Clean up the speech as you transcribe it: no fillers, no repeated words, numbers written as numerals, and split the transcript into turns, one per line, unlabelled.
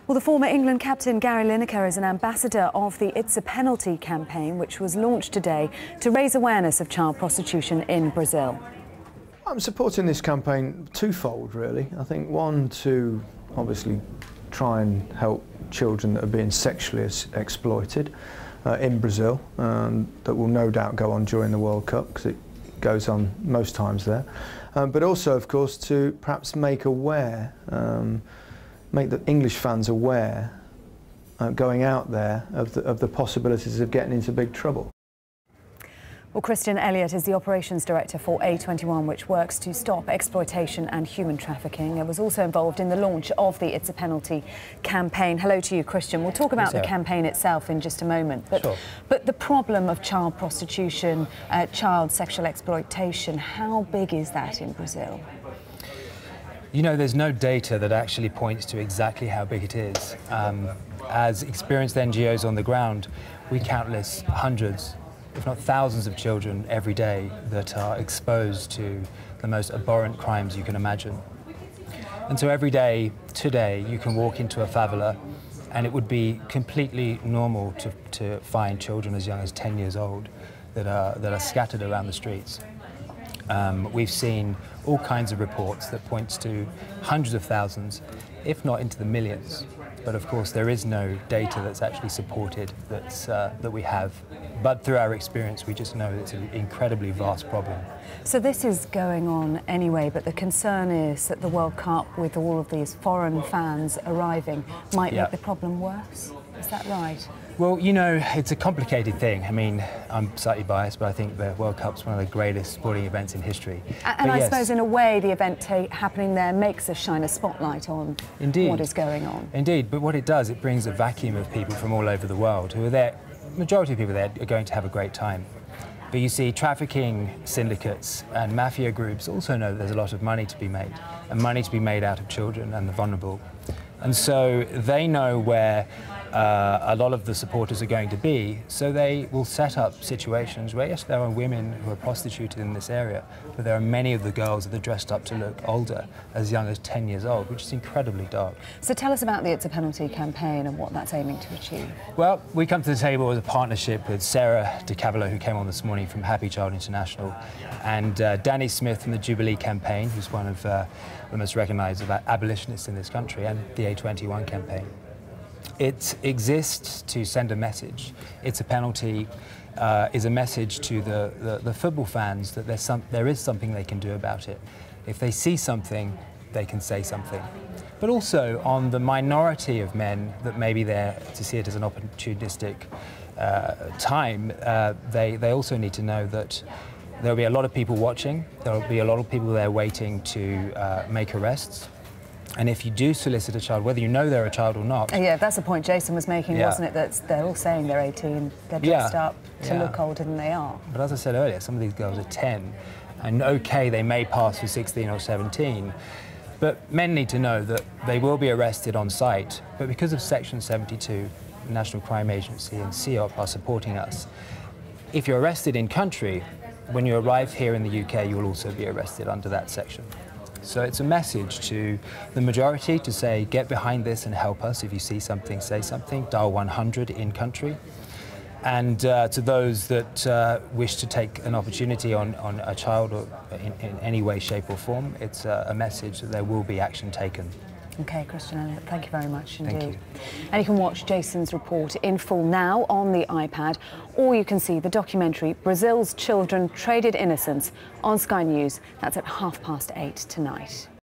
Well, the former England captain Gary Lineker is an ambassador of the It's a Penalty campaign, which was launched today to raise awareness of child prostitution in Brazil.
I'm supporting this campaign twofold, really. I think one, to obviously try and help children that are being sexually exploited in Brazil, that will no doubt go on during the World Cup, because it goes on most times there. But also, of course, to perhaps make the English fans aware, going out there, of the possibilities of getting into big trouble.
Well, Christian Elliot is the operations director for A21, which works to stop exploitation and human trafficking. It was also involved in the launch of the It's a Penalty campaign. Hello to you, Christian. We'll talk about the campaign itself in just a moment. But the problem of child prostitution, child sexual exploitation, how big is that in Brazil?
You know, there's no data that actually points to exactly how big it is. As experienced NGOs on the ground, we countless hundreds, if not thousands of children every day that are exposed to the most abhorrent crimes you can imagine. And so every day, today, you can walk into a favela and it would be completely normal to find children as young as 10 years old that are scattered around the streets. We've seen all kinds of reports that points to hundreds of thousands, if not into the millions. But of course, there is no data that's actually supported that we have. But through our experience, we just know it's an incredibly vast problem.
So this is going on anyway, but the concern is that the World Cup, with all of these foreign fans arriving, might make the problem worse. Is that right?
Well, you know, it's a complicated thing. I mean, I'm slightly biased, but I think the World Cup's one of the greatest sporting events in history.
And I suppose, in a way, the event happening there makes us shine a spotlight on what is going on.
Indeed, but what it does, it brings a vacuum of people from all over the world who are there. The majority of people there are going to have a great time. But you see, trafficking syndicates and mafia groups also know that there's a lot of money to be made, and money to be made out of children and the vulnerable. And so they know where a lot of the supporters are going to be, so they will set up situations where, yes, there are women who are prostituted in this area, but there are many of the girls that are dressed up to look older, as young as 10 years old, which is incredibly dark. So
tell us about the It's a Penalty campaign and what that's aiming to achieve.
Well, we come to the table as a partnership with Sarah DeCavallo, who came on this morning from Happy Child International, and Danny Smith from the Jubilee campaign, who's one of the most recognised abolitionists in this country, and the A21 campaign. It exists to send a message. It's a Penalty is a message to the football fans that there is something they can do about it. If they see something, they can say something. But also on the minority of men that may be there to see it as an opportunistic time, they also need to know that there will be a lot of people watching. There will be a lot of people there waiting to make arrests. And if you do solicit a child, whether you know they're a child or not...
Yeah, that's the point Jason was making, wasn't it? That they're all saying they're 18, they're dressed up to look older than they are.
But as I said earlier, some of these girls are 10, and OK, they may pass for 16 or 17, but men need to know that they will be arrested on site, but because of Section 72, the National Crime Agency and CEOP are supporting us. If you're arrested in country, when you arrive here in the UK, you will also be arrested under that section. So it's a message to the majority to say, get behind this and help us. If you see something, say something. Dial 100 in country. And to those that wish to take an opportunity on a child or in any way, shape or form, it's a message that there will be action taken.
OK, Christian Elliot, thank you very much indeed.
Thank you.
And you can watch Jason's report in full now on the iPad, or you can see the documentary Brazil's Children Traded Innocence on Sky News. That's at 8:30 tonight.